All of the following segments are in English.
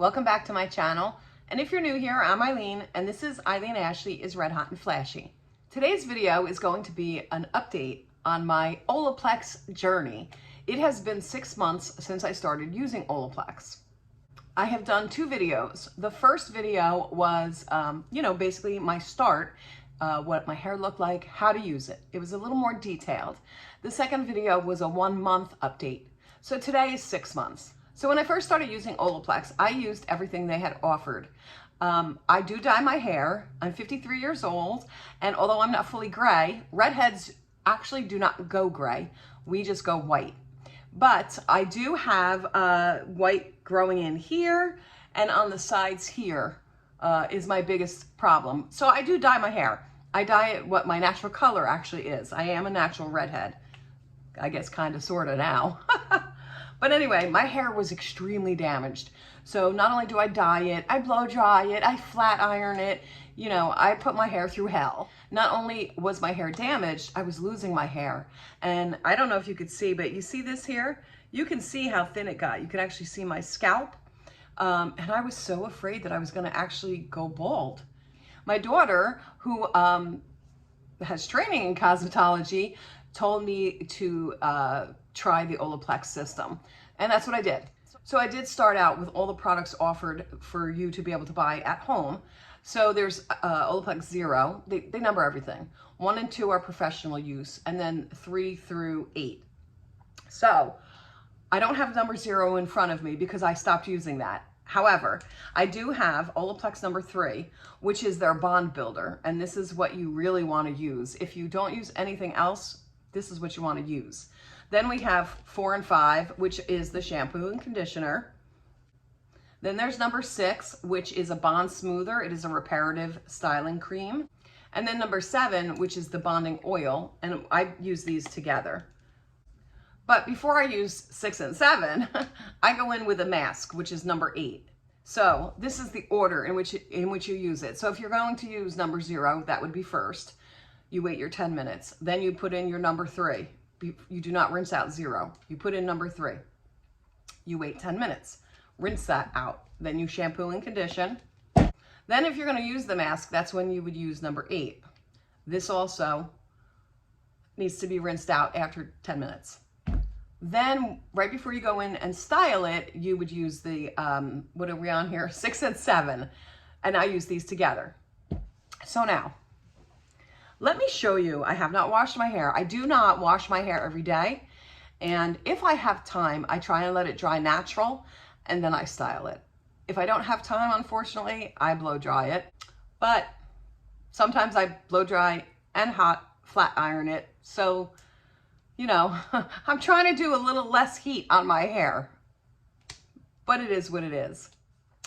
Welcome back to my channel. And if you're new here, I'm Eileen, and this is Eileen Ashley is Red Hot and Flashy. Today's video is going to be an update on my Olaplex journey. It has been 6 months since I started using Olaplex. I have done 2 videos. The first video was, basically my start, what my hair looked like, how to use it. It was a little more detailed. The second video was a 1-month update. So today is 6 months. So when I first started using Olaplex, I used everything they had offered. I do dye my hair. I'm 53 years old, and although I'm not fully gray, redheads actually do not go gray. We just go white. But I do have white growing in here, and on the sides here is my biggest problem. So I do dye my hair. I dye it what my natural color actually is. I am a natural redhead. I guess kind of, sort of now. But anyway, my hair was extremely damaged. So not only do I dye it, I blow dry it, I flat iron it, I put my hair through hell. Not only was my hair damaged, I was losing my hair. And I don't know if you could see, but you see this here? You can see how thin it got. You can actually see my scalp. And I was so afraid that I was gonna actually go bald. My daughter, who has training in cosmetology, told me to try the Olaplex system. And that's what I did. So I did start out with all the products offered for you to be able to buy at home. So there's Olaplex 0, they number everything. 1 and 2 are professional use, and then 3 through 8. So I don't have number 0 in front of me because I stopped using that. However, I do have Olaplex number 3, which is their bond builder. And this is what you really want to use. If you don't use anything else, this is what you want to use. Then we have 4 and 5, which is the shampoo and conditioner. Then there's number 6, which is a bond smoother. It is a reparative styling cream. And then number 7, which is the bonding oil. And I use these together. But before I use 6 and 7, I go in with a mask, which is number 8. So this is the order in which you use it. So if you're going to use number 0, that would be first. You wait your 10 minutes. Then you put in your number 3. You do not rinse out 0. You put in number 3. You wait 10 minutes. Rinse that out. Then you shampoo and condition. Then if you're going to use the mask, that's when you would use number 8. This also needs to be rinsed out after 10 minutes. Then right before you go in and style it, you would use the, what are we on here? 6 and 7. And I use these together. So now, let me show you. I have not washed my hair. I do not wash my hair every day. And if I have time, I try and let it dry natural, and then I style it. If I don't have time, unfortunately, I blow dry it. But sometimes I blow dry and flat iron it. So, I'm trying to do a little less heat on my hair. But it is what it is.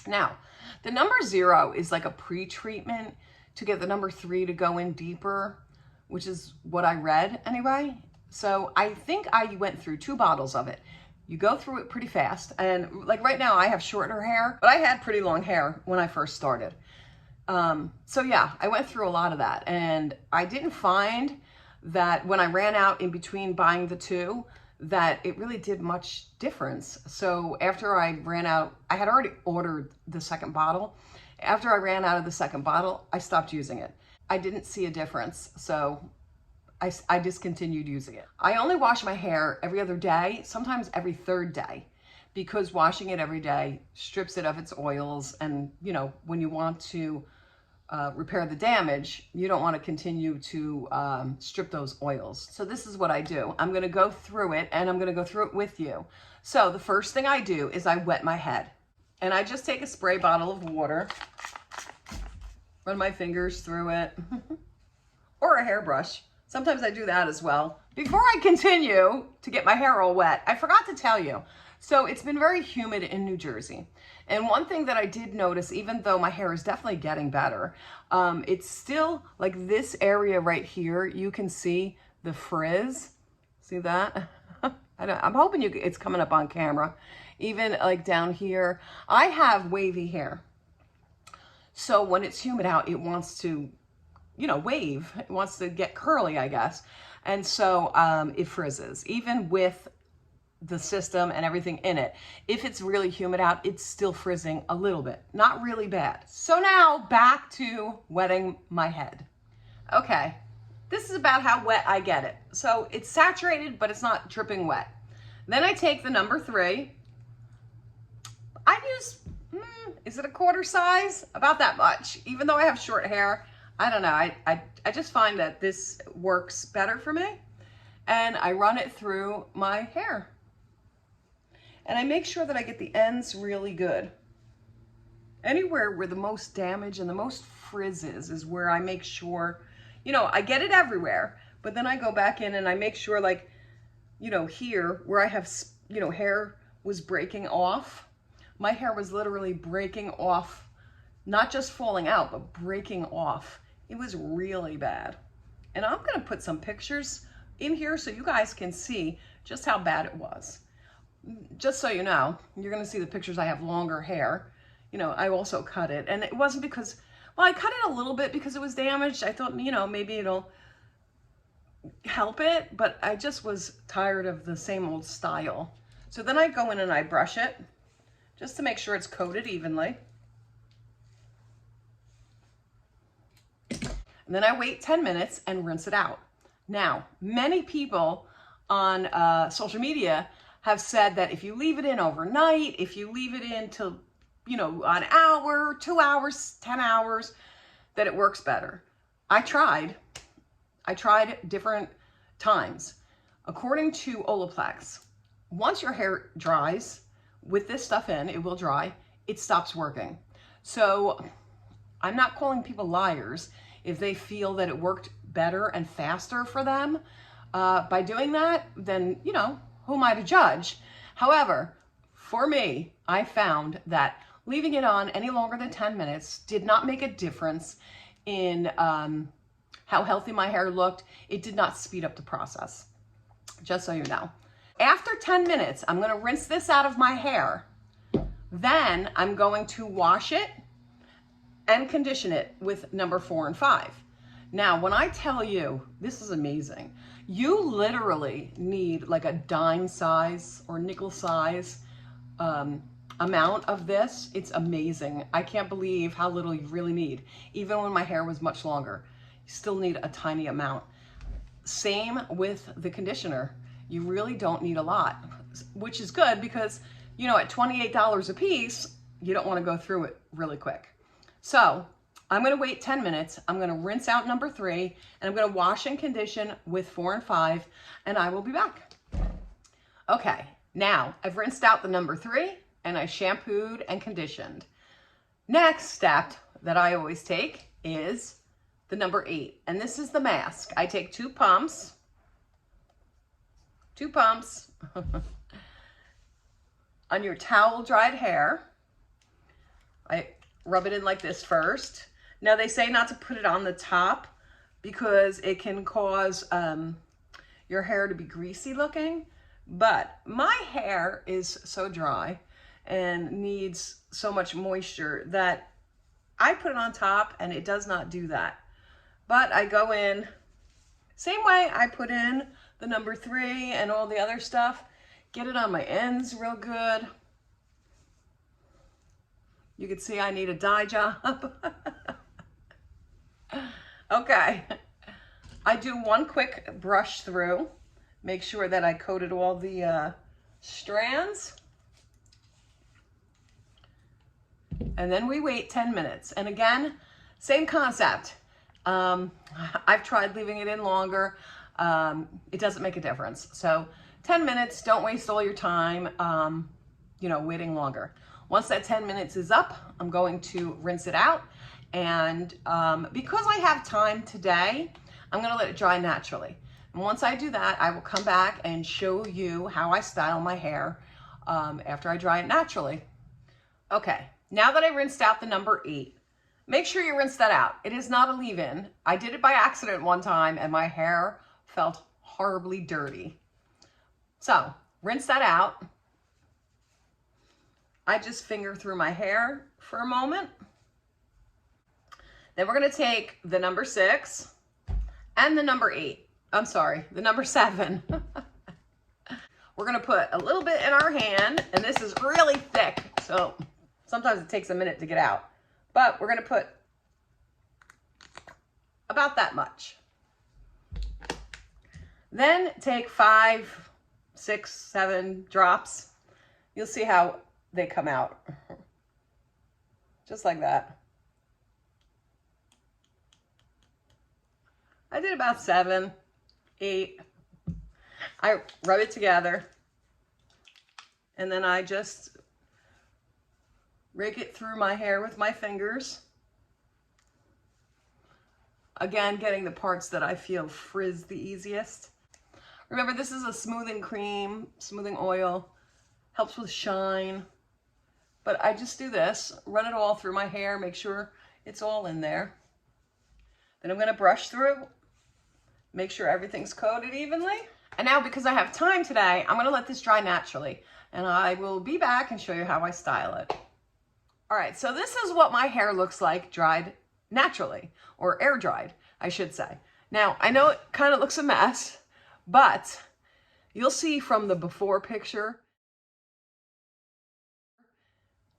Now, the number 0 is like a pre-treatment to get the number 3 to go in deeper, which is what I read anyway. So I think I went through 2 bottles of it. You go through it pretty fast. And like right now I have shorter hair, but I had pretty long hair when I first started. So yeah, I went through a lot of that, and I didn't find that when I ran out in between buying the 2, that it really did much difference. So after I ran out, I had already ordered the second bottle. After I ran out of the second bottle, I stopped using it. I didn't see a difference, so I discontinued using it. I only wash my hair every other day, sometimes every 3rd day, because washing it every day strips it of its oils. And, when you want to repair the damage, you don't want to continue to strip those oils. So this is what I do. I'm going to go through it, and I'm going to go through it with you. So the first thing I do is I wet my head. And I just take a spray bottle of water, run my fingers through it, or a hairbrush. Sometimes I do that as well. Before I continue to get my hair all wet, I forgot to tell you. So it's been very humid in New Jersey. And one thing that I did notice, even though my hair is definitely getting better, it's still like this area right here, you can see the frizz. See that? I'm hoping it's coming up on camera. Even like down here, I have wavy hair. So when it's humid out, it wants to, wave. It wants to get curly, I guess. And so it frizzes. Even with the system and everything in it. If it's really humid out, it's still frizzing a little bit, not really bad. So now back to wetting my head. Okay, this is about how wet I get it. So it's saturated, but it's not dripping wet. Then I take the number 3. I use, is it a quarter size? About that much. Even though I have short hair, I don't know. I just find that this works better for me. And I run it through my hair. And I make sure that I get the ends really good. Anywhere where the most damage and the most frizz is where I make sure, you know, I get it everywhere, but then I go back in and I make sure, like, you know, here where I have, you know, hair was breaking off. My hair was literally breaking off, not just falling out, but breaking off. It was really bad. And I'm gonna put some pictures in here so you guys can see just how bad it was. Just so you know, you're gonna see the pictures. I have longer hair. You know, I also cut it, and it wasn't because, well, I cut it a little bit because it was damaged. I thought, you know, maybe it'll help it, but I just was tired of the same old style. So then I go in and I brush it just to make sure it's coated evenly. And then I wait 10 minutes and rinse it out. Now, many people on social media have said that if you leave it in overnight, if you leave it in till, you know, an hour, 2 hours, 10 hours, that it works better. I tried different times. According to Olaplex, once your hair dries with this stuff in, it will dry, it stops working. So I'm not calling people liars if they feel that it worked better and faster for them by doing that, then, you know, who am I to judge? However, for me, I found that leaving it on any longer than 10 minutes did not make a difference in how healthy my hair looked. It did not speed up the process, just so you know. After 10 minutes, I'm gonna rinse this out of my hair. Then I'm going to wash it and condition it with number 4 and 5. Now, when I tell you, this is amazing. You literally need like a dime size or nickel size amount of this. It's amazing. I can't believe how little you really need. Even when my hair was much longer, you still need a tiny amount. Same with the conditioner. You really don't need a lot, which is good because, you know, at $28 a piece, you don't want to go through it really quick. So I'm going to wait 10 minutes. I'm going to rinse out number 3 and I'm going to wash and condition with 4 and 5 and I will be back. Okay, now I've rinsed out the number 3 and I shampooed and conditioned. Next step that I always take is the number 8, and this is the mask. I take 2 pumps on your towel dried hair. I rub it in like this first. Now they say not to put it on the top because it can cause your hair to be greasy looking, but my hair is so dry and needs so much moisture that I put it on top and it does not do that. But I go in, same way I put in the number 3 and all the other stuff, get it on my ends real good. You can see I need a dye job. Okay, I do one quick brush through, make sure that I coated all the strands. And then we wait 10 minutes. And again, same concept. I've tried leaving it in longer. It doesn't make a difference. So 10 minutes, don't waste all your time, you know, waiting longer. Once that 10 minutes is up, I'm going to rinse it out. And because I have time today, I'm gonna let it dry naturally. And once I do that, I will come back and show you how I style my hair after I dry it naturally. Okay, now that I rinsed out the number 8, make sure you rinse that out. It is not a leave-in. I did it by accident one time and my hair felt horribly dirty. So rinse that out. I just finger through my hair for a moment. Then we're gonna take the number 6 and the number 8. I'm sorry, the number 7. We're gonna put a little bit in our hand, and this is really thick, so sometimes it takes a minute to get out. But we're gonna put about that much. Then take 5, 6, 7 drops. You'll see how they come out. Just like that. I did about 7, 8. I rub it together, and then I just rake it through my hair with my fingers. Again, getting the parts that I feel frizz the easiest. Remember, this is a smoothing cream, smoothing oil, helps with shine. But I just do this, run it all through my hair, make sure it's all in there. Then I'm gonna brush through, make sure everything's coated evenly. And now, because I have time today, I'm gonna let this dry naturally, and I will be back and show you how I style it. All right, so this is what my hair looks like dried naturally, or air dried, I should say. Now, I know it kind of looks a mess, but you'll see from the before picture,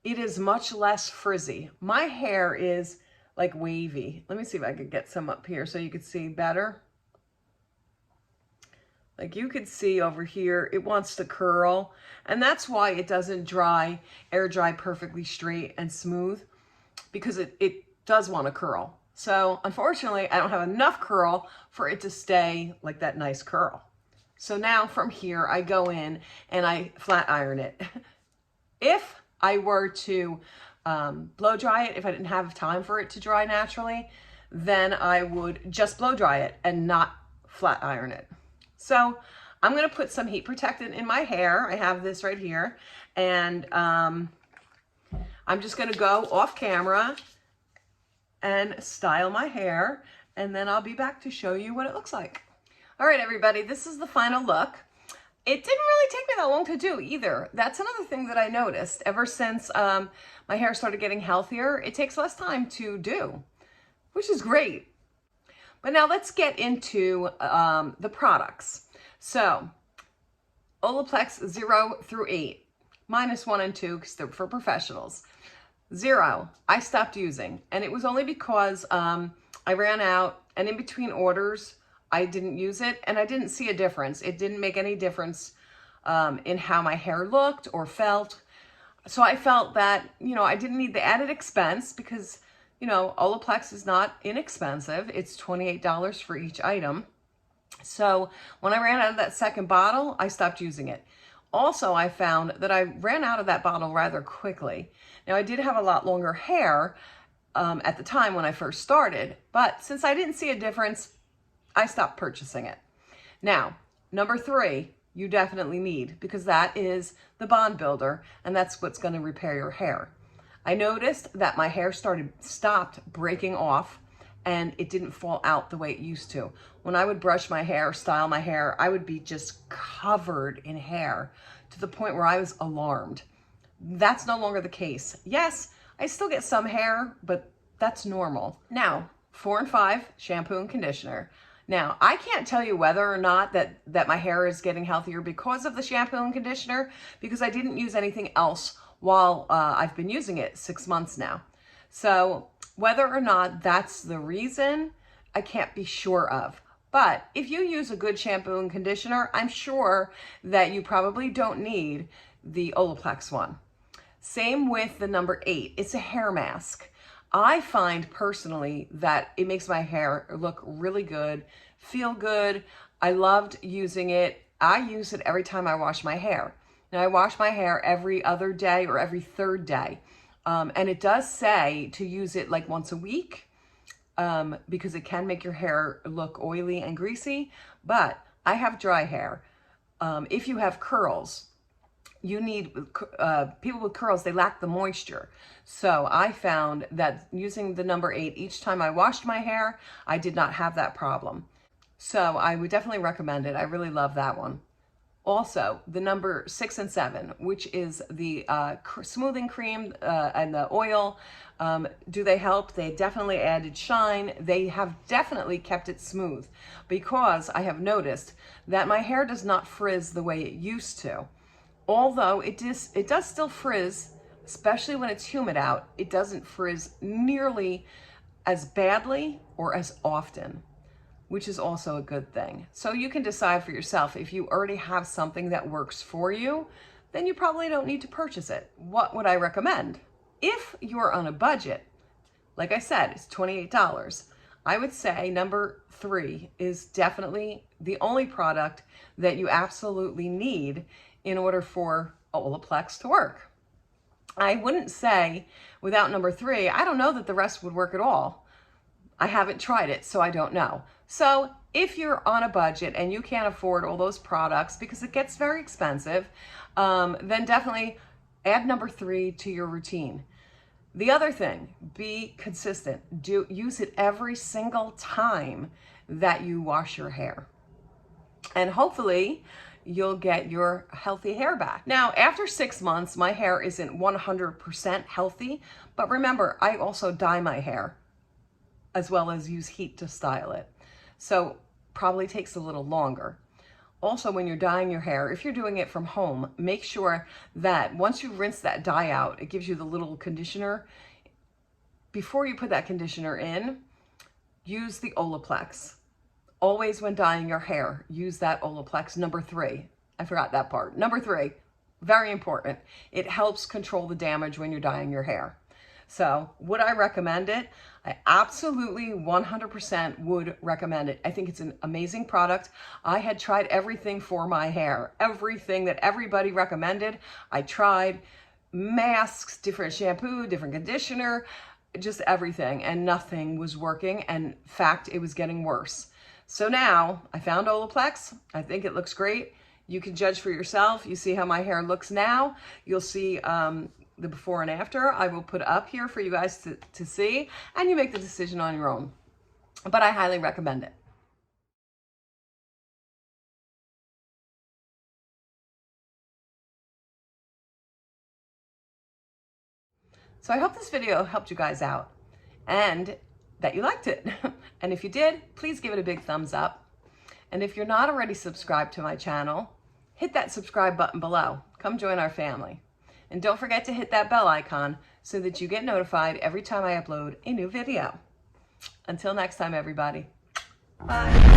it is much less frizzy. My hair is like wavy. Let me see if I could get some up here so you could see better. Like you could see over here, it wants to curl, and that's why it doesn't air dry perfectly straight and smooth, because it does want to curl. So unfortunately, I don't have enough curl for it to stay like that nice curl. So now from here, I go in and I flat iron it. If I were to blow dry it, if I didn't have time for it to dry naturally, then I would just blow dry it and not flat iron it. So I'm going to put some heat protectant in my hair. I have this right here, and I'm just going to go off camera and style my hair, and then I'll be back to show you what it looks like. All right, everybody, this is the final look. It didn't really take me that long to do either. That's another thing that I noticed. Ever since my hair started getting healthier, it takes less time to do, which is great. But now let's get into the products. So, Olaplex 0 through 8, -1 and 2 because they're for professionals. 0, I stopped using, and it was only because I ran out, and in between orders, I didn't use it, and I didn't see a difference. It didn't make any difference in how my hair looked or felt. So I felt that, you know, I didn't need the added expense because, you know, Olaplex is not inexpensive. It's $28 for each item. So when I ran out of that second bottle, I stopped using it. Also, I found that I ran out of that bottle rather quickly. Now, I did have a lot longer hair at the time when I first started, but since I didn't see a difference, I stopped purchasing it. Now, number 3, you definitely need, because that is the bond builder, and that's what's going to repair your hair. I noticed that my hair stopped breaking off, and it didn't fall out the way it used to. When I would brush my hair, style my hair, I would be just covered in hair to the point where I was alarmed. That's no longer the case. Yes, I still get some hair, but that's normal. Now, 4 and 5, shampoo and conditioner. Now, I can't tell you whether or not that my hair is getting healthier because of the shampoo and conditioner, because I didn't use anything else while I've been using it 6 months now. So whether or not that's the reason, I can't be sure of. But if you use a good shampoo and conditioner, I'm sure that you probably don't need the Olaplex one. Same with the number 8. It's a hair mask. I find personally that it makes my hair look really good, feel good. I loved using it. I use it every time I wash my hair. Now, I wash my hair every other day or every third day. And it does say to use it like once a week because it can make your hair look oily and greasy. But I have dry hair. If you have curls, you need, people with curls, they lack the moisture. So I found that using the number 8 each time I washed my hair, I did not have that problem. So I would definitely recommend it. I really love that one. Also, the number 6 and 7, which is the smoothing cream and the oil, do they help? They definitely added shine. They have definitely kept it smooth, because I have noticed that my hair does not frizz the way it used to. Although it does still frizz, especially when it's humid out. It doesn't frizz nearly as badly or as often, which is also a good thing. So you can decide for yourself. If you already have something that works for you, then you probably don't need to purchase it. What would I recommend? If you're on a budget, like I said, it's $28. I would say number 3 is definitely the only product that you absolutely need in order for Olaplex to work. I wouldn't say without number 3, I don't know that the rest would work at all. I haven't tried it, so I don't know. So if you're on a budget and you can't afford all those products because it gets very expensive, then definitely add number 3 to your routine. The other thing, be consistent. Use it every single time that you wash your hair. And hopefully you'll get your healthy hair back. Now, after 6 months, my hair isn't 100% healthy, but remember, I also dye my hair as well as use heat to style it. So probably takes a little longer. Also, when you're dyeing your hair, if you're doing it from home, make sure that once you rinse that dye out, it gives you the little conditioner. Before you put that conditioner in, use the Olaplex. Always when dyeing your hair, use that Olaplex number 3. I forgot that part. Number 3, very important. It helps control the damage when you're dyeing your hair. So would I recommend it? I absolutely 100% would recommend it. I think it's an amazing product. I had tried everything for my hair. Everything that everybody recommended, I tried. Masks, different shampoo, different conditioner, just everything, and nothing was working. And in fact, it was getting worse. So now I found Olaplex. I think it looks great. You can judge for yourself. You see how my hair looks now. You'll see the before and after. I will put up here for you guys to see, and you make the decision on your own. But I highly recommend it. So I hope this video helped you guys out and that you liked it. And if you did, please give it a big thumbs up. And if you're not already subscribed to my channel, hit that subscribe button below. Come join our family. And don't forget to hit that bell icon so that you get notified every time I upload a new video. Until next time, everybody. Bye.